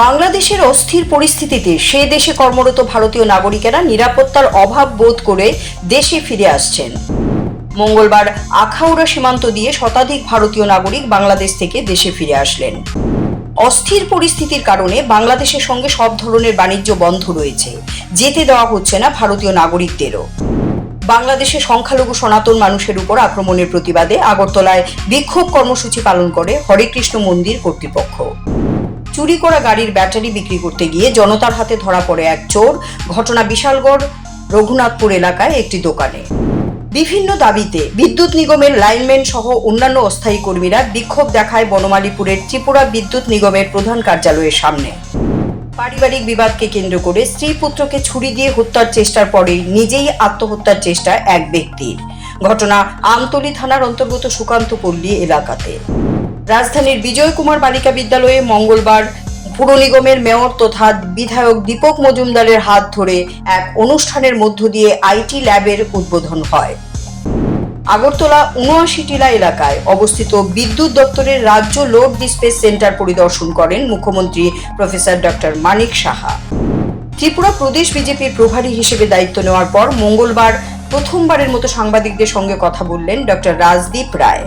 বাংলাদেশের অস্থির পরিস্থিতিতে সে দেশে কর্মরত ভারতীয় নাগরিকেরা নিরাপত্তার অভাব বোধ করে দেশে ফিরে আসছেন। মঙ্গলবার আখাউড়া সীমান্ত দিয়ে শতাধিক ভারতীয় নাগরিক বাংলাদেশ থেকে দেশে ফিরে আসলেন। অস্থির পরিস্থিতির কারণে বাংলাদেশের সঙ্গে সব ধরনের বাণিজ্য বন্ধ রয়েছে, যেতে দেওয়া হচ্ছে না ভারতীয় নাগরিকদেরও। বাংলাদেশে সংখ্যালঘু সনাতন মানুষের উপর আক্রমণের প্রতিবাদে আগরতলায় বিক্ষোভ কর্মসূচি পালন করে হরেকৃষ্ণ মন্দির কর্তৃপক্ষ। চুরি করা গাড়ির ব্যাটারি বিক্রি করতে গিয়ে জনতার হাতে ধরা পড়ে এক চোর। ঘটনা বিশালগড় রঘুনাথপুর এলাকায় একটি দোকানে। বিভিন্ন দাবিতে বিদ্যুৎ নিগমের লাইনম্যান সহ অন্যান্য অস্থায়ী কর্মীরা বিক্ষোভ দেখায় বনমালীপুরের ত্রিপুরা বিদ্যুৎ নিগমের প্রধান কার্যালয়ের সামনে। পারিবারিক বিবাদকে কেন্দ্র করে স্ত্রী পুত্রকে ছুরি দিয়ে হত্যার চেষ্টার পরেই নিজেই আত্মহত্যার চেষ্টা এক ব্যক্তির। ঘটনা আমতলী থানার অন্তর্গত সুকান্তপল্লী এলাকাতে। রাজধানীর বিজয় কুমার বালিকা বিদ্যালয়ে মঙ্গলবার পুর নিগমের মেয়র তথা বিধায়ক দীপক মজুমদারের হাত ধরে এক অনুষ্ঠানের মধ্য দিয়ে আইটি ল্যাবের উদ্বোধন হয়। আগরতলা ৭৯ টিলা এলাকায় অবস্থিত বিদ্যুৎ দপ্তরের রাজ্য লোড ডিসপ্যাচ সেন্টার পরিদর্শন করেন মুখ্যমন্ত্রী প্রফেসর ডক্টর মানিক সাহা। ত্রিপুরা প্রদেশ বিজেপির প্রভারী হিসেবে দায়িত্ব নেওয়ার পর মঙ্গলবার প্রথমবারের মতো সাংবাদিকদের সঙ্গে কথা বললেন ডক্টর রাজদীপ রায়।